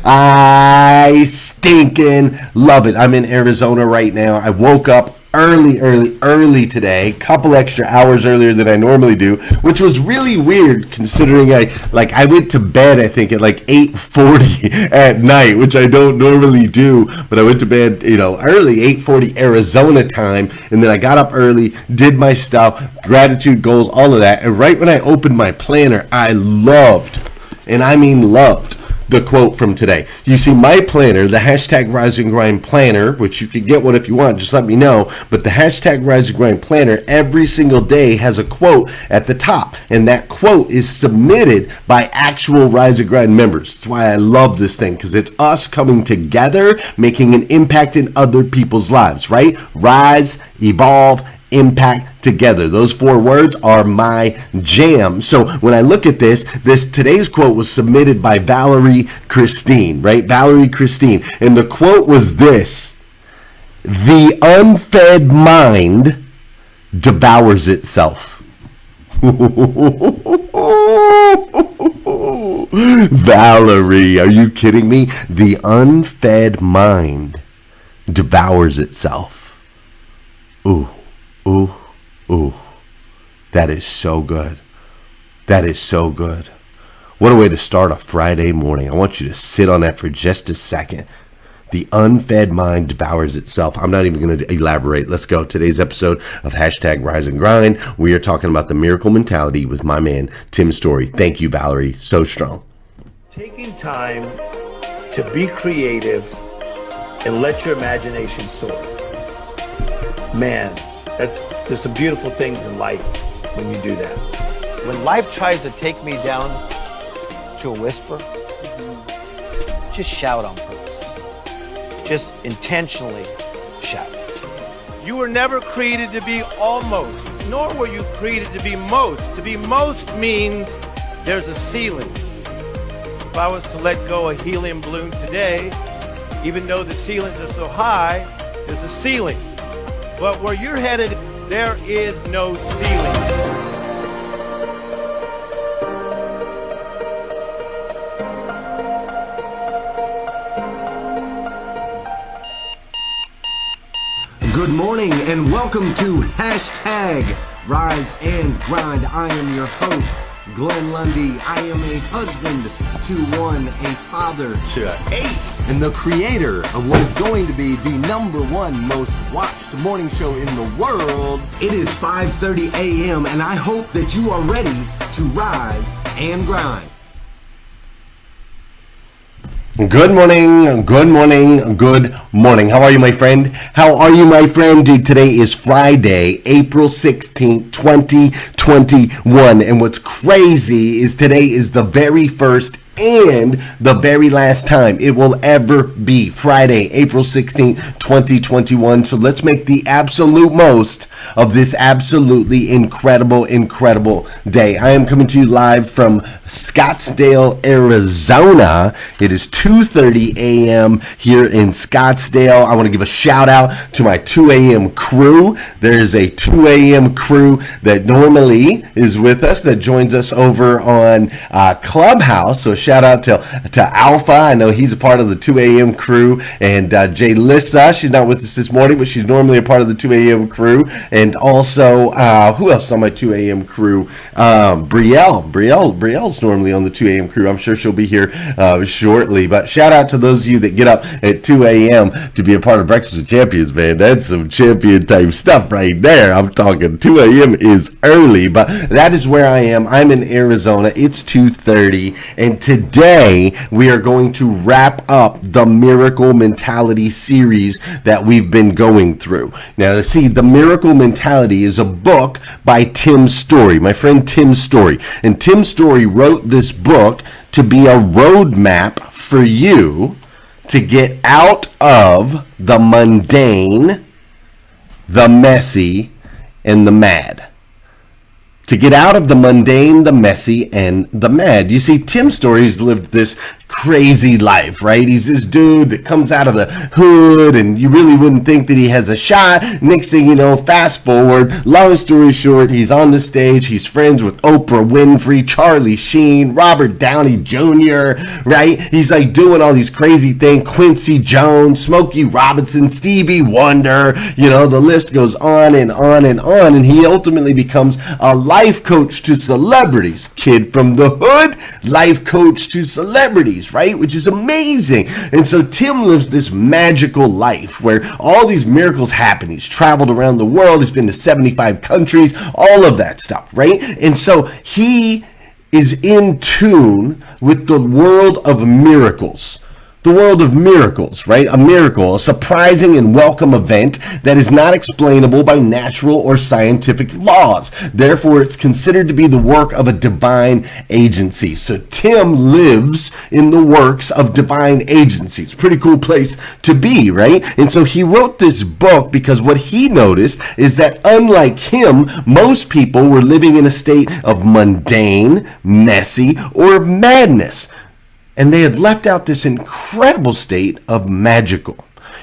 I stinking love it. I'm in Arizona right now. I woke up early today, couple extra hours earlier than I normally do, which was really weird considering I went to bed I think at like 8:40 at night, which I don't normally do, but I went to bed early, 8:40 Arizona time, and then I got up early, did my stuff, gratitude goals, all of that, and right when I opened my planner, I loved, and I mean loved, the quote from today. You see, my planner, the hashtag Rise and Grind planner, which you can get one if you want, just let me know. But the hashtag Rise and Grind planner every single day has a quote at the top. And that quote is submitted by actual Rise and Grind members. That's why I love this thing, because it's us coming together, making an impact in other people's lives, right? Rise, evolve, impact together. Those 4 words are my jam. So when I look at this today's quote was submitted by Valerie Christine, right? Valerie Christine. And the quote was this: "The unfed mind devours itself." Valerie, are you kidding me? The unfed mind devours itself. Ooh. Ooh, ooh, that is so good. That is so good. What a way to start a Friday morning. I want you to sit on that for just a second. The unfed mind devours itself. I'm not even going to elaborate. Let's go. Today's episode of hashtag Rise and Grind. We are talking about the miracle mentality with my man, Tim Story. Thank you, Valerie. So strong. Taking time to be creative and let your imagination soar. Man, there's some beautiful things in life when you do that. When life tries to take me down to a whisper, just shout on purpose. Just intentionally shout. You were never created to be almost, nor were you created to be most. To be most means there's a ceiling. If I was to let go a helium balloon today, even though the ceilings are so high, there's a ceiling. But where you're headed, there is no ceiling. Good morning and welcome to hashtag Rise and Grind. I am your host, Glenn Lundy. I am a husband to 1, a father to 8, and the creator of what is going to be the #1 most watched morning show in the world. It is 5:30 a.m. and I hope that you are ready to rise and grind. Good morning, good morning, good morning. How are you, my friend? How are you, my friend? Today is Friday, April 16th, 2021. And what's crazy is today is the very first and the very last time it will ever be Friday, April 16th, 2021. So let's make the absolute most of this absolutely incredible day. I am coming to you live from Scottsdale, Arizona. It is 2:30 a.m. here in Scottsdale. I want to give a shout out to my 2 a.m. crew. There is a 2 a.m. crew that normally is with us, that joins us over on Clubhouse. So shout out to Alpha. I know he's a part of the 2 a.m. crew. And Jay Lissa, she's not with us this morning, but she's normally a part of the 2 a.m. crew. And also, who else on my 2 a.m. crew? Brielle's normally on the 2 a.m. crew. I'm sure she'll be here shortly. But shout out to those of you that get up at 2 a.m. to be a part of Breakfast with Champions, man. That's some champion type stuff right there. I'm talking 2 a.m. is early, but that is where I am. I'm in Arizona. It's 2:30, and today we are going to wrap up the Miracle Mentality series that we've been going through. Now, see, the Miracle Mentality is a book by Tim Story, my friend Tim Story. And Tim Story wrote this book to be a roadmap for you to get out of the mundane, the messy, and the mad. To get out of the mundane, the messy, and the mad. You see, Tim Story's lived this crazy life, right? He's this dude that comes out of the hood and you really wouldn't think that he has a shot. Next thing you know, fast forward, long story short, he's on the stage. He's friends with Oprah Winfrey, Charlie Sheen, Robert Downey Jr., right? He's like doing all these crazy things. Quincy Jones, Smokey Robinson, Stevie Wonder, the list goes on and on and on. And he ultimately becomes a life coach to celebrities. Kid from the hood, life coach to celebrities, right? Which is amazing. And so Tim lives this magical life where all these miracles happen. He's traveled around the world. He's been to 75 countries, all of that stuff, right? And so he is in tune with the world of miracles. The world of miracles, right? A miracle, a surprising and welcome event that is not explainable by natural or scientific laws. Therefore, it's considered to be the work of a divine agency. So Tim lives in the works of divine agencies. Pretty cool place to be, right? And so he wrote this book because what he noticed is that unlike him, most people were living in a state of mundane, messy, or madness. And they had left out this incredible state of magical.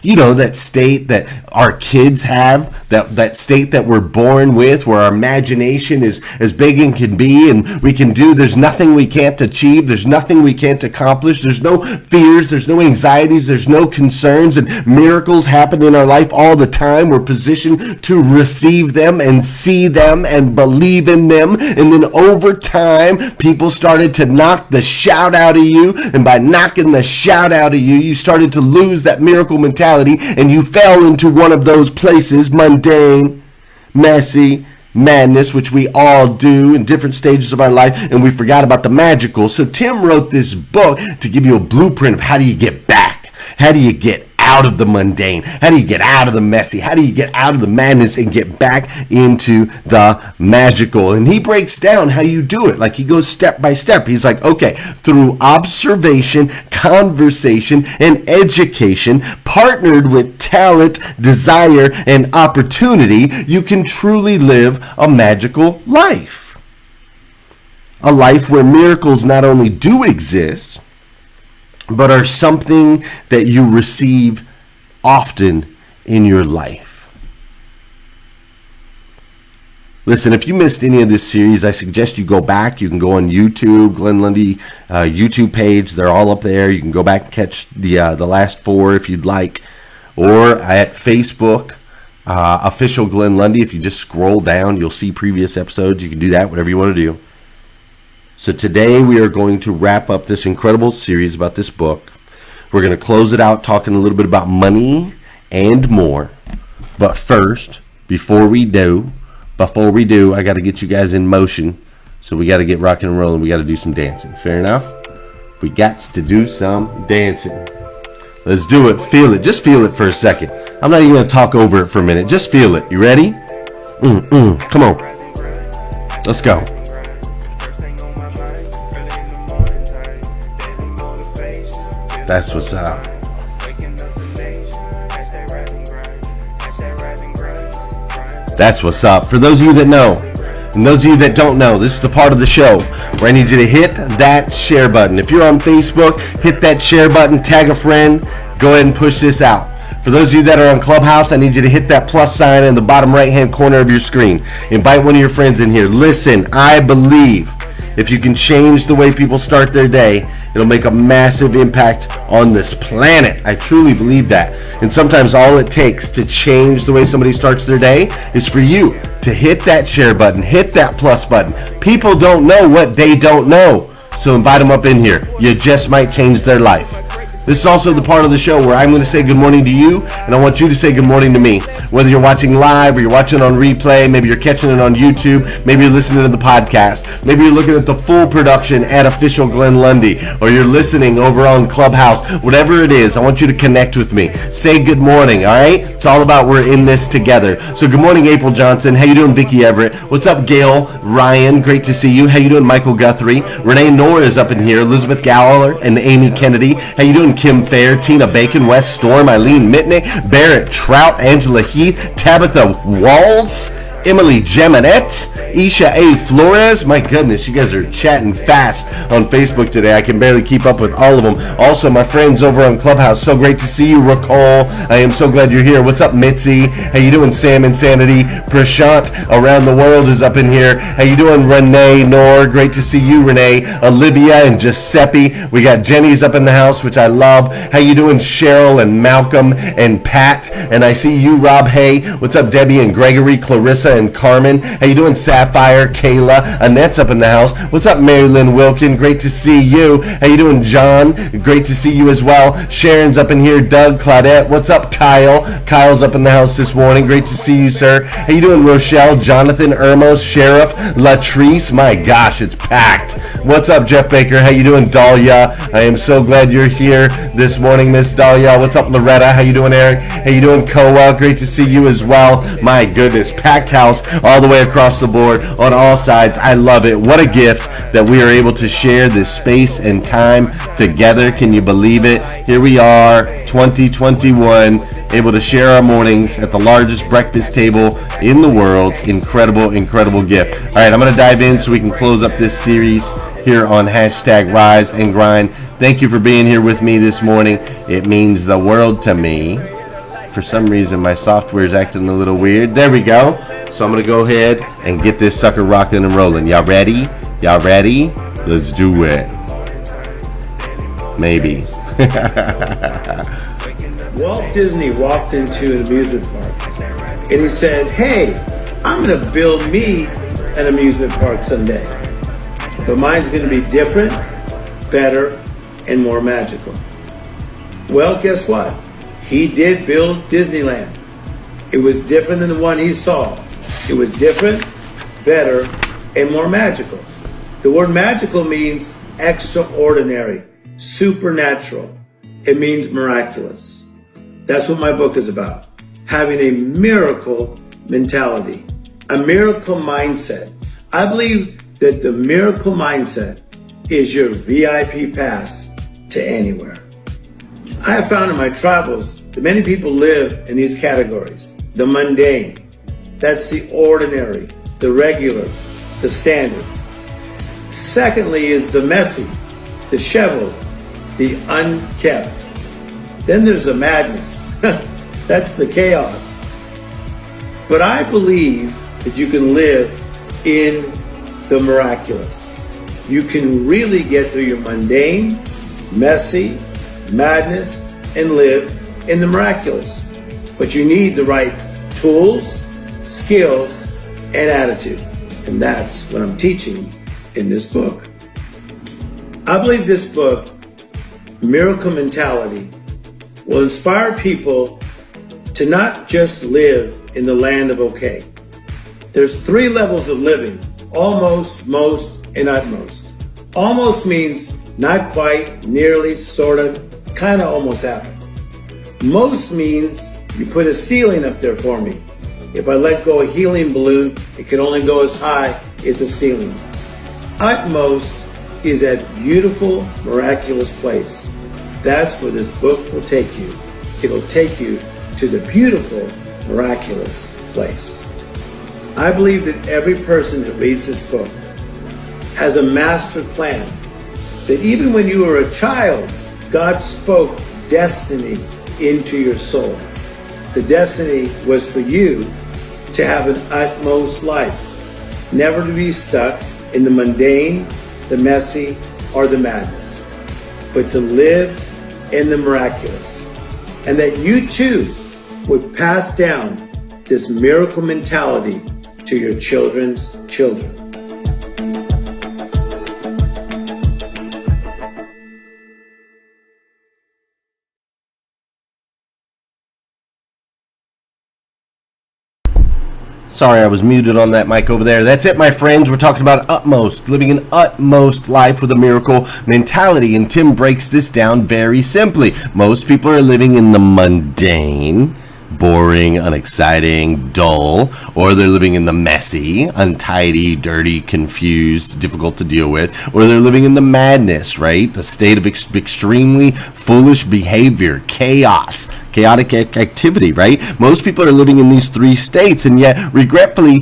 That state that our kids have, that state that we're born with, where our imagination is as big and can be, and we can do, there's nothing we can't achieve, there's nothing we can't accomplish, there's no fears, there's no anxieties, there's no concerns, and miracles happen in our life all the time. We're positioned to receive them and see them and believe in them. And then over time, people started to knock the shout out of you, and by knocking the shout out of you, you started to lose that miracle mentality. And you fell into one of those places, mundane, messy, madness, which we all do in different stages of our life, and we forgot about the magical. So Tim wrote this book to give you a blueprint of how do you get back? How do you get out of the mundane? How do you get out of the messy? How do you get out of the madness and get back into the magical? And he breaks down how you do it. Like he goes step by step. He's like, okay, through observation, conversation, and education, partnered with talent, desire, and opportunity, you can truly live a magical life. A life where miracles not only do exist, but are something that you receive often in your life. Listen, if you missed any of this series, I suggest you go back. You can go on YouTube, Glenn Lundy YouTube page. They're all up there. You can go back and catch the last 4 if you'd like. Or at Facebook, official Glenn Lundy. If you just scroll down, you'll see previous episodes. You can do that, whatever you want to do. So today we are going to wrap up this incredible series about this book. We're going to close it out talking a little bit about money and more. But first, before we do, I got to get you guys in motion. So we got to get rocking and rolling. We got to do some dancing. Fair enough? We got to do some dancing. Let's do it. Feel it. Just feel it for a second. I'm not even going to talk over it for a minute. Just feel it. You ready? Come on. Let's go. That's what's up. That's what's up. For those of you that know, and those of you that don't know, this is the part of the show where I need you to hit that share button. If you're on Facebook, hit that share button, tag a friend, go ahead and push this out. For those of you that are on Clubhouse, I need you to hit that plus sign in the bottom right-hand corner of your screen. Invite one of your friends in here. Listen, I believe if you can change the way people start their day, it'll make a massive impact on this planet. I truly believe that. And sometimes all it takes to change the way somebody starts their day is for you to hit that share button, hit that plus button. People don't know what they don't know. So invite them up in here. You just might change their life. This is also the part of the show where I'm going to say good morning to you, and I want you to say good morning to me. Whether you're watching live or you're watching on replay, maybe you're catching it on YouTube, maybe you're listening to the podcast, maybe you're looking at the full production at Official Glenn Lundy, or you're listening over on Clubhouse. Whatever it is, I want you to connect with me. Say good morning, all right? It's all about we're in this together. So good morning, April Johnson. How you doing, Vicki Everett? What's up, Gail? Ryan, great to see you. How you doing, Michael Guthrie? Renee Nora is up in here. Elizabeth Gowler and Amy Kennedy. How you doing, Kim Fair, Tina Bacon, West Storm, Eileen Mitnick, Barrett Trout, Angela Heath, Tabitha Walls, Emily Geminette, Isha A. Flores. My goodness, you guys are chatting fast on Facebook today. I can barely keep up with all of them. Also, my friends over on Clubhouse, so great to see you, Racole. I am so glad you're here. What's up, Mitzi? How you doing, Sam Insanity? Prashant around the world is up in here. How you doing, Renee Nor? Great to see you, Renee. Olivia and Giuseppe. We got Jenny's up in the house, which I love. How you doing, Cheryl and Malcolm and Pat? And I see you, Rob Hay. What's up, Debbie and Gregory, Clarissa and Carmen? How you doing, Sapphire, Kayla? Annette's up in the house. What's up, Marilyn Wilkin? Great to see you. How you doing, John? Great to see you as well. Sharon's up in here. Doug, Claudette. What's up, Kyle? Kyle's up in the house this morning. Great to see you, sir. How you doing, Rochelle, Jonathan, Irmos, Sheriff, Latrice? My gosh, it's packed. What's up, Jeff Baker? How you doing, Dahlia? I am so glad you're here this morning, Miss Dahlia. What's up, Loretta? How you doing, Eric? How you doing, Koa? Great to see you as well. My goodness, packed house all the way across the board on all sides. I love it. What a gift that we are able to share this space and time together. Can you believe it? Here we are, 2021, able to share our mornings at the largest breakfast table in the world. Incredible, incredible gift. All right, I'm going to dive in so we can close up this series here on hashtag Rise and Grind. Thank you for being here with me this morning. It means the world to me. For some reason, my software is acting a little weird. There we go. So I'm going to go ahead and get this sucker rocking and rolling. Y'all ready? Y'all ready? Let's do it. Maybe. Walt Disney walked into an amusement park and he said, "Hey, I'm going to build me an amusement park someday. But mine's going to be different, better, and more magical." Well, guess what? He did build Disneyland. It was different than the one he saw. It was different, better, and more magical. The word magical means extraordinary, supernatural. It means miraculous. That's what my book is about. Having a miracle mentality, a miracle mindset. I believe that the miracle mindset is your VIP pass to anywhere. I have found in my travels that many people live in these categories. The mundane, that's the ordinary, the regular, the standard. Secondly is the messy, disheveled, the unkept. Then there's the madness. That's the chaos. But I believe that you can live in the miraculous. You can really get through your mundane, messy, madness, and live in the miraculous. But you need the right tools, skills, and attitude. And that's what I'm teaching in this book. I believe this book, Miracle Mentality, will inspire people to not just live in the land of okay. There's 3 levels of living: almost, most, and utmost. Almost means not quite, nearly, sort of, kind of, almost happened. Most means you put a ceiling up there for me. If I let go a helium balloon, it can only go as high as the ceiling. Utmost is that beautiful, miraculous place. That's where this book will take you. It'll take you to the beautiful, miraculous place. I believe that every person that reads this book has a master plan. That even when you were a child, God spoke destiny into your soul. The destiny was for you to have an utmost life. Never to be stuck in the mundane, the messy, or the madness. But to live in the miraculous. And that you too would pass down this miracle mentality to your children's children. Sorry, I was muted on that mic over there. That's it, my friends. We're talking about Upmost, living an utmost life with a miracle mentality. And Tim breaks this down very simply. Most people are living in the mundane, boring, unexciting, dull, or they're living in the messy, untidy, dirty, confused, difficult to deal with, or they're living in the madness, right? The state of extremely foolish behavior, chaos chaotic activity, right? Most people are living in these three states, and yet thankfully,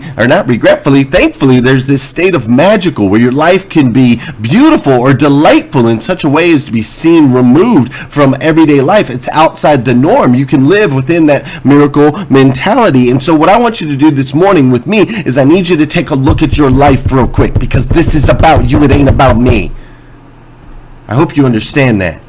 there's this state of magical where your life can be beautiful or delightful in such a way as to be seen removed from everyday life. It's outside the norm. You can live within that miracle mentality. And so what I want you to do this morning with me is I need you to take a look at your life real quick, because this is about you. It ain't about me. I hope you understand that.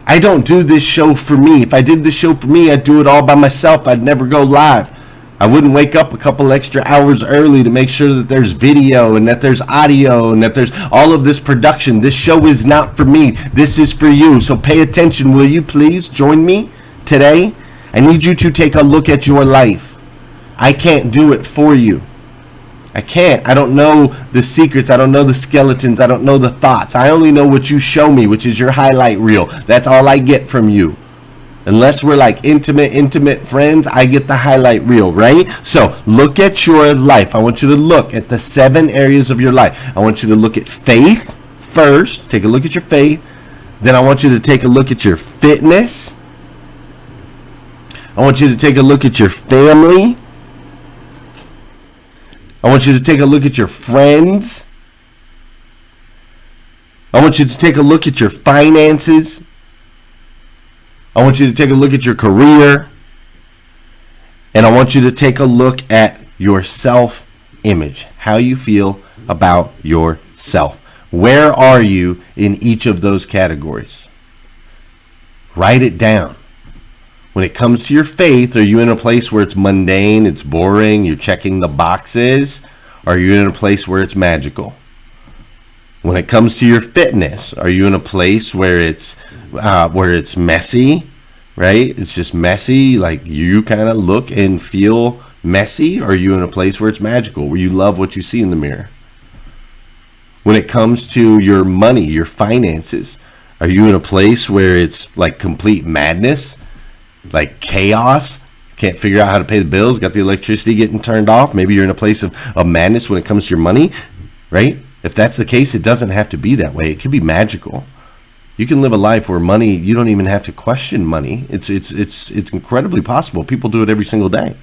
I don't do this show for me. If I did this show for me, I'd do it all by myself. I'd never go live. I wouldn't wake up a couple extra hours early to make sure that there's video and that there's audio and that there's all of this production. This show is not for me. This is for you. So pay attention. Will you please join me today? I need you to take a look at your life. I can't do it for you. I can't. I don't know the secrets. I don't know the skeletons. I don't know the thoughts. I only know what you show me, which is your highlight reel. That's all I get from you. Unless we're like intimate friends, I get the highlight reel, right? So look at your life. I want you to look at the 7 areas of your life. I want you to look at faith first. Take a look at your faith. Then I want you to take a look at your fitness. I want you to take a look at your family. I want you to take a look at your friends. I want you to take a look at your finances. I want you to take a look at your career. And I want you to take a look at your self-image, how you feel about yourself. Where are you in each of those categories? Write it down. When it comes to your faith, are you in a place where it's mundane, it's boring, you're checking the boxes? Or are you in a place where it's magical? When it comes to your fitness, are you in a place where it's messy, right? It's just messy, like you kind of look and feel messy? Or are you in a place where it's magical, where you love what you see in the mirror? When it comes to your money, your finances, are you in a place where it's like complete madness? Like chaos, can't figure out how to pay the bills, got the electricity getting turned off? Maybe you're in a place of madness when it comes to your money, right? If that's the case, it doesn't have to be that way. It could be magical. You can live a life where money, you don't even have to question money. It's incredibly possible. People do it every single day.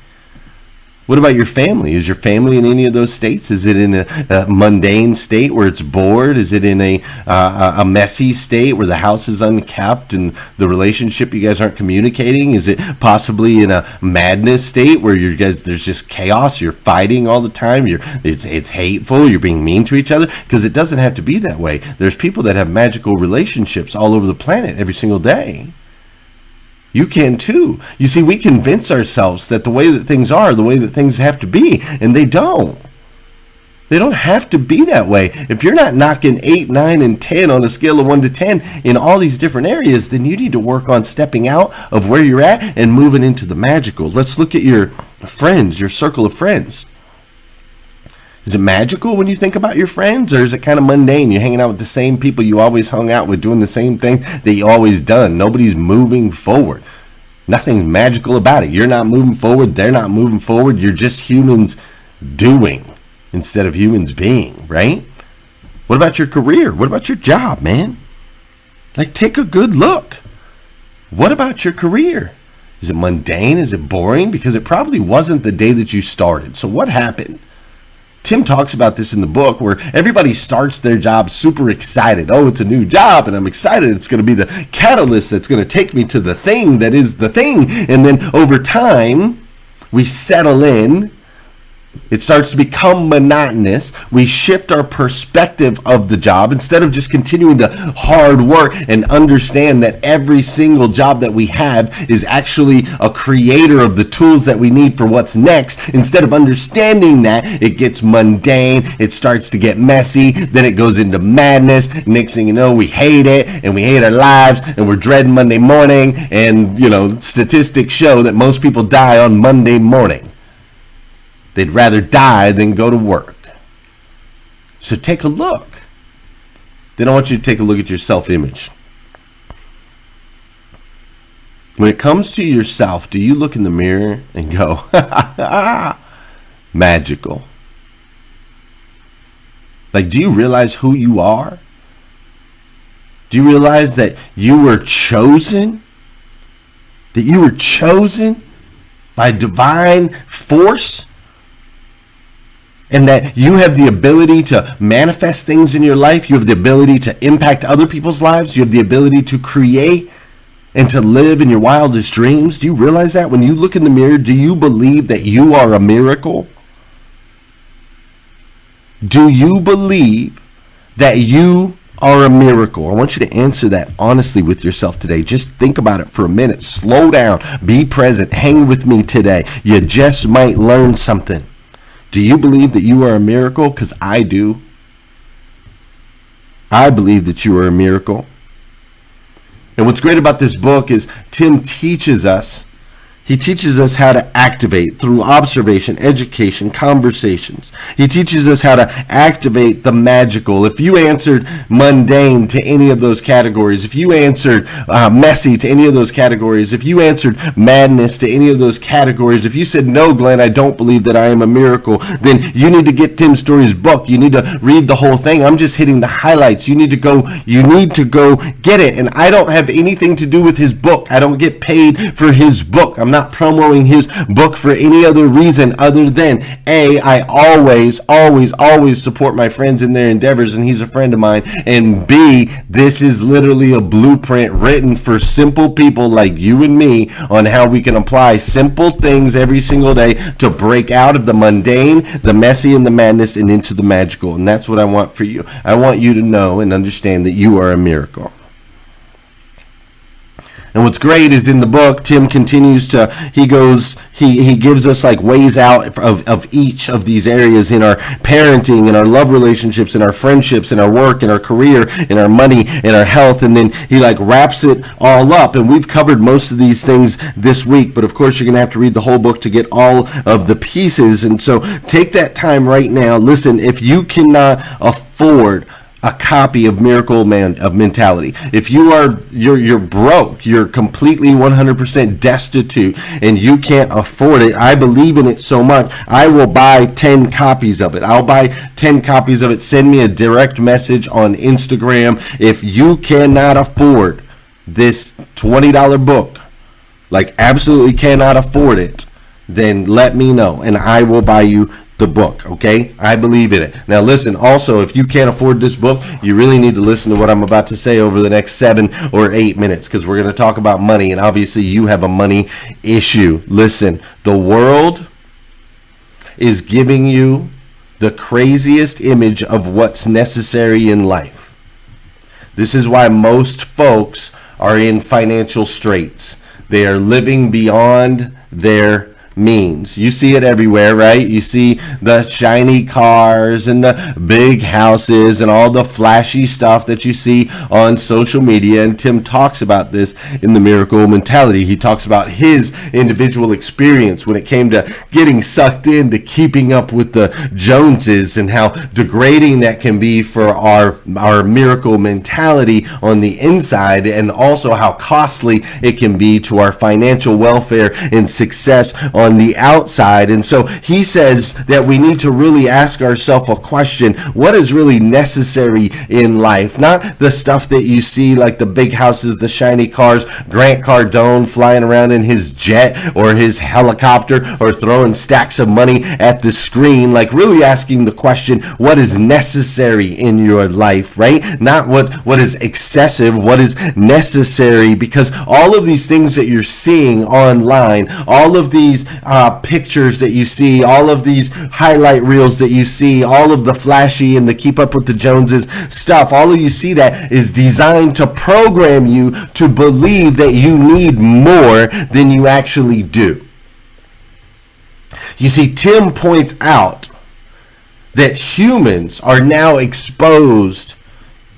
What about your family? Is your family in any of those states? Is it in a mundane state where it's bored? Is it in a messy state where the house is unkept and the relationship, you guys aren't communicating? Is it possibly in a madness state where you guys, there's just chaos, you're fighting all the time, it's hateful, you're being mean to each other? Because it doesn't have to be that way. There's people that have magical relationships all over the planet every single day. You can too. You see, we convince ourselves that the way that things are, the way that things have to be, and they don't. They don't have to be that way. If you're not knocking 8, 9, and 10 on a scale of 1 to 10 in all these different areas, then you need to work on stepping out of where you're at and moving into the magical. Let's look at your friends, your circle of friends. Is it magical when you think about your friends, or is it kind of mundane? You're hanging out with the same people you always hung out with, doing the same thing that you always done. Nobody's moving forward. Nothing's magical about it. You're not moving forward. They're not moving forward. You're just humans doing instead of humans being, right? What about your career? What about your job, man? Like, take a good look. What about your career? Is it mundane? Is it boring? Because it probably wasn't the day that you started. So what happened? Tim talks about this in the book, where everybody starts their job super excited. Oh, it's a new job, and I'm excited. It's going to be the catalyst that's going to take me to the thing that is the thing. And then over time, we settle in. It starts to become monotonous. We shift our perspective of the job. Instead of just continuing to hard work and understand that every single job that we have is actually a creator of the tools that we need for what's next, instead of understanding that, it gets mundane. It starts to get messy. Then it goes into madness. Next thing you know, we hate it, and we hate our lives, and we're dreading Monday morning. And, you know, statistics show that most people die on Monday morning. They'd rather die than go to work. So take a look. Then I want you to take a look at your self-image. When it comes to yourself, do you look in the mirror and go, magical? Like, do you realize who you are? Do you realize that you were chosen? That you were chosen by divine force? And that you have the ability to manifest things in your life. You have the ability to impact other people's lives. You have the ability to create and to live in your wildest dreams. Do you realize that? When you look in the mirror, do you believe that you are a miracle? Do you believe that you are a miracle? I want you to answer that honestly with yourself today. Just think about it for a minute. Slow down. Be present. Hang with me today. You just might learn something. Do you believe that you are a miracle? Because I do. I believe that you are a miracle. And what's great about this book is Tim teaches us. He teaches us how to activate through observation, education, conversations. He teaches us how to activate the magical. If you answered mundane to any of those categories, if you answered messy to any of those categories, if you answered madness to any of those categories, if you said, no, Glenn, I don't believe that I am a miracle, then you need to get Tim Story's book. You need to read the whole thing. I'm just hitting the highlights. You need to go get it. And I don't have anything to do with his book. I don't get paid for his book. I'm not promoting his book for any other reason other than I always support my friends in their endeavors, and he's a friend of mine, and B, this is literally a blueprint written for simple people like you and me on how we can apply simple things every single day to break out of the mundane, the messy, and the madness and into the magical. And that's what I want for you. I want you to know and understand that you are a miracle. And what's great is in the book, Tim continues to, he gives us like ways out of each of these areas in our parenting, in our love relationships, in our friendships, in our work, in our career, in our money, in our health. And then he like wraps it all up. And we've covered most of these things this week, but of course you're going to have to read the whole book to get all of the pieces. And so take that time right now. Listen, if you cannot afford a copy of Miracle Mentality. If you're broke, you're completely 100% destitute, and you can't afford it, I believe in it so much, I will buy 10 copies of it. I'll buy 10 copies of it. Send me a direct message on Instagram. If you cannot afford this $20 book, like absolutely cannot afford it, then let me know, and I will buy you the book, okay? I believe in it. Now listen, also, if you can't afford this book, you really need to listen to what I'm about to say over the next 7 or 8 minutes, because we're going to talk about money, and obviously you have a money issue. Listen, the world is giving you the craziest image of what's necessary in life. This is why most folks are in financial straits. They are living beyond their means. You see it everywhere, right? You see the shiny cars and the big houses and all the flashy stuff that you see on social media. And Tim talks about this in the Miracle Mentality. He talks about his individual experience when it came to getting sucked into keeping up with the Joneses, and how degrading that can be for our miracle mentality on the inside, and also how costly it can be to our financial welfare and success on the outside. And so he says that we need to really ask ourselves a question: what is really necessary in life? Not the stuff that you see, like the big houses, the shiny cars, Grant Cardone flying around in his jet or his helicopter, or throwing stacks of money at the screen. Like really asking the question, what is necessary in your life, right? Not what is excessive, what is necessary. Because all of these things that you're seeing online, all of these pictures that you see, all of these highlight reels that you see, all of the flashy and the keep up with the Joneses stuff, all of you see that is designed to program you to believe that you need more than you actually do. You see, Tim points out that humans are now exposed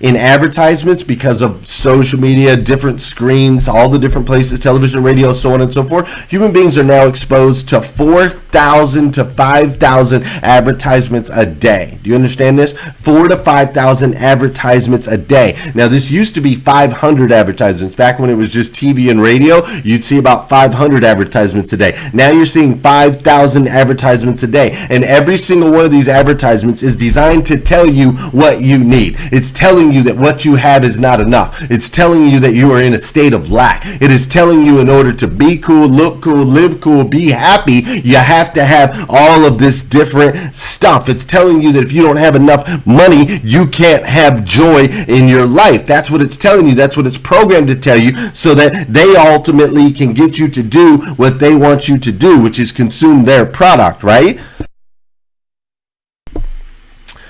in advertisements because of social media, different screens, all the different places, television, radio, so on and so forth. Human beings are now exposed to 4,000 to 5,000 advertisements a day. Do you understand this? 4,000 to 5,000 advertisements a day. Now, this used to be 500 advertisements. Back when it was just TV and radio, you'd see about 500 advertisements a day. Now you're seeing 5,000 advertisements a day. And every single one of these advertisements is designed to tell you what you need. It's telling telling you that what you have is not enough. It's telling you that you are in a state of lack. It is telling you in order to be cool, look cool, live cool, be happy, you have to have all of this different stuff. It's telling you that if you don't have enough money, you can't have joy in your life. That's what it's telling you. That's what it's programmed to tell you, so that they ultimately can get you to do what they want you to do, which is consume their product, right?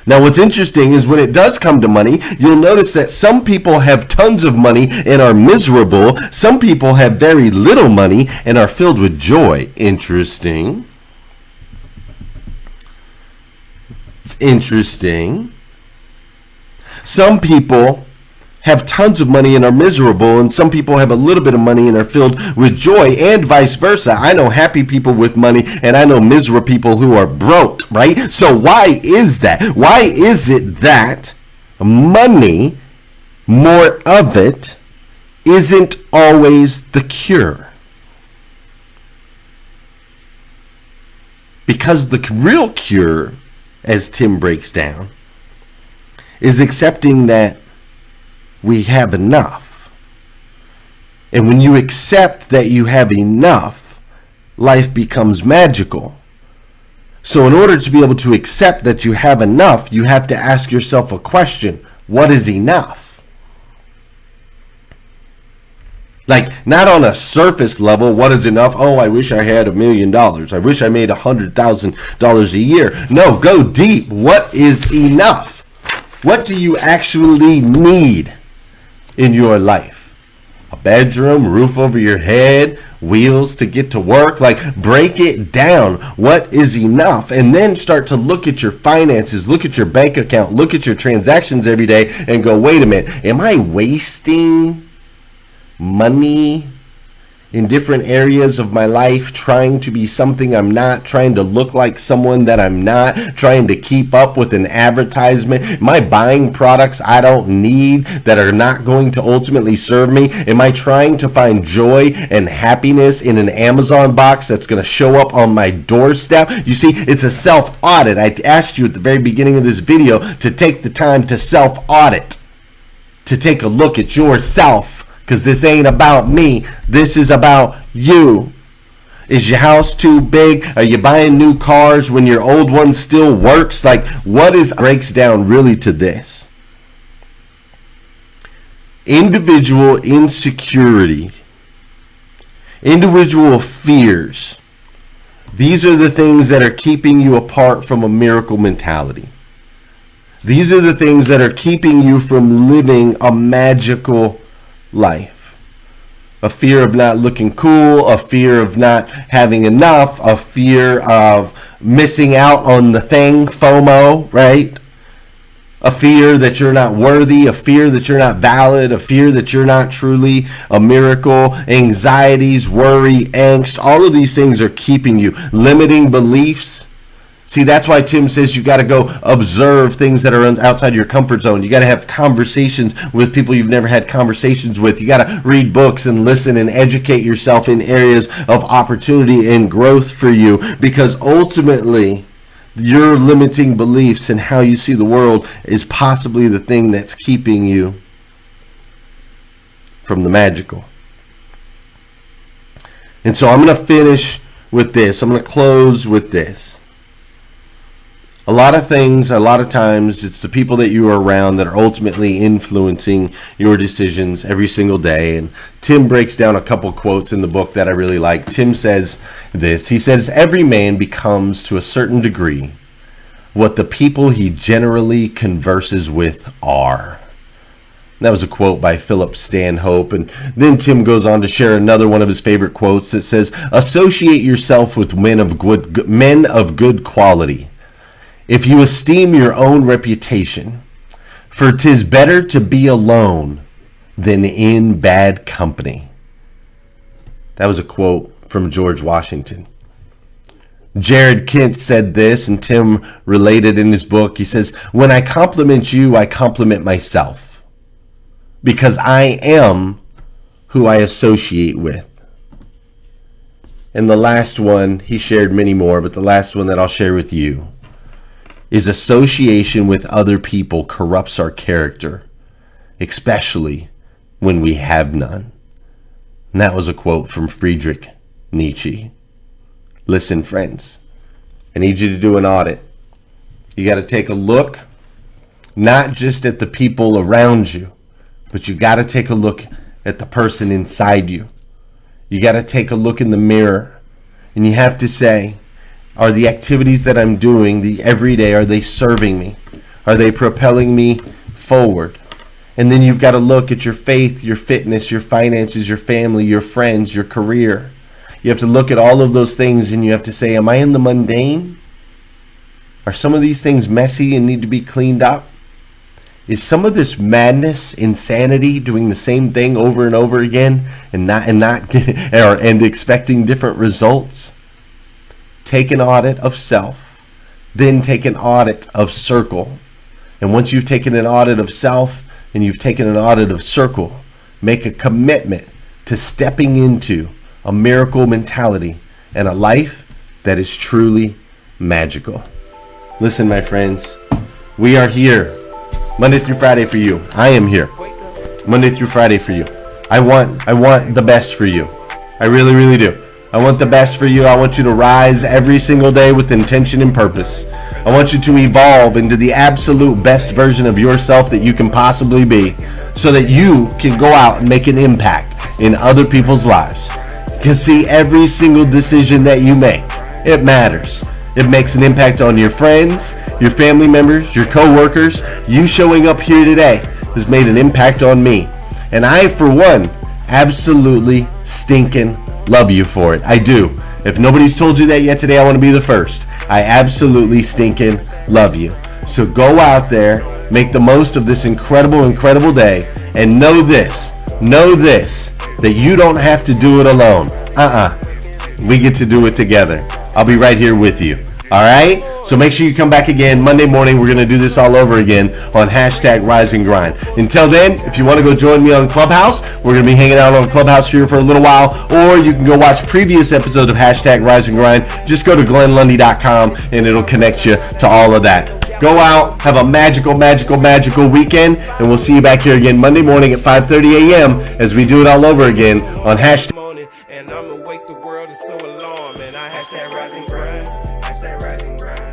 Now, what's interesting is when it does come to money, you'll notice that some people have tons of money and are miserable. Some people have very little money and are filled with joy. Interesting. Interesting. Some people have tons of money and are miserable, and some people have a little bit of money and are filled with joy, and vice versa. I know happy people with money, and I know miserable people who are broke, right? So why is that? Why is it that money, more of it, isn't always the cure? Because the real cure, as Tim breaks down, is accepting that we have enough. And when you accept that you have enough, life becomes magical. So in order to be able to accept that you have enough, you have to ask yourself a question. What is enough? Like, not on a surface level, what is enough? Oh, I wish I had $1 million. I wish I made $100,000 a year. No, go deep. What is enough? What do you actually need in your life? A bedroom, roof over your head, wheels to get to work? Like, break it down. What is enough? And then start to look at your finances, look at your bank account, look at your transactions every day and go, wait a minute, am I wasting money in different areas of my life, trying to be something I'm not, trying to look like someone that I'm not, trying to keep up with an advertisement? Am I buying products I don't need that are not going to ultimately serve me? Am I trying to find joy and happiness in an Amazon box that's going to show up on my doorstep? You see, it's a self-audit. I asked you at the very beginning of this video to take the time to self-audit, to take a look at yourself. Because this ain't about me. This is about you. Is your house too big? Are you buying new cars when your old one still works? Like, what is breaks down really to this? Individual insecurity. Individual fears. These are the things that are keeping you apart from a miracle mentality. These are the things that are keeping you from living a magical life. A fear of not looking cool, a fear of not having enough, a fear of missing out on the thing, FOMO, right? A fear that you're not worthy, a fear that you're not valid, a fear that you're not truly a miracle, anxieties, worry, angst. All of these things are keeping you. Limiting beliefs. See, that's why Tim says you got to go observe things that are outside your comfort zone. You got to have conversations with people you've never had conversations with. You got to read books and listen and educate yourself in areas of opportunity and growth for you, because ultimately your limiting beliefs and how you see the world is possibly the thing that's keeping you from the magical. And so I'm going to finish with this. I'm going to close with this. A lot of things, a lot of times, it's the people that you are around that are ultimately influencing your decisions every single day. And Tim breaks down a couple quotes in the book that I really like. Tim says this. He says, every man becomes, to a certain degree, what the people he generally converses with are. That was a quote by Philip Stanhope. And then Tim goes on to share another one of his favorite quotes that says, associate yourself with men of good quality, if you esteem your own reputation, for 'tis better to be alone than in bad company. That was a quote from George Washington. Jared Kent said this, and Tim related in his book. He says, when I compliment you, I compliment myself, because I am who I associate with. And the last one, he shared many more, but the last one that I'll share with you is association with other people corrupts our character especially when we have none. And that was a quote from Friedrich Nietzsche. Listen, friends, I need you to do an audit. You got to take a look, not just at the people around you, but you got to take a look at the person inside you. You got to take a look in the mirror, and you have to say, are the activities that I'm doing the everyday, are they serving me? Are they propelling me forward? And then you've got to look at your faith, your fitness, your finances, your family, your friends, your career. You have to look at all of those things, and you have to say, am I in the mundane? Are some of these things messy and need to be cleaned up? Is some of this madness, insanity, doing the same thing over and over again and expecting different results? Take an audit of self, then take an audit of circle. And once you've taken an audit of self and you've taken an audit of circle, make a commitment to stepping into a miracle mentality and a life that is truly magical. Listen, my friends, we are here Monday through Friday for you. I am here Monday through Friday for you. I want the best for you. I really, really do. I want the best for you. I want you to rise every single day with intention and purpose. I want you to evolve into the absolute best version of yourself that you can possibly be, so that you can go out and make an impact in other people's lives. Because see, every single decision that you make, it matters. It makes an impact on your friends, your family members, your co-workers. You showing up here today has made an impact on me. And I, for one, absolutely stinking love you for it. I do. If nobody's told you that yet today, I want to be the first. I absolutely stinking love you. So go out there, make the most of this incredible, incredible day, and know this, that you don't have to do it alone. We get to do it together. I'll be right here with you. All right? So make sure you come back again Monday morning. We're going to do this all over again on #RiseAndGrind. Until then, if you want to go join me on Clubhouse, we're going to be hanging out on Clubhouse here for a little while, or you can go watch previous episodes of #RiseAndGrind. Just go to GlennLundy.com and it'll connect you to all of that. Go out, have a magical, magical, magical weekend, and we'll see you back here again Monday morning at 5:30 a.m. as we do it all over again on And I'ma wake the world is so alarmed, and I #RiseAndGrind. #RiseAndGrind.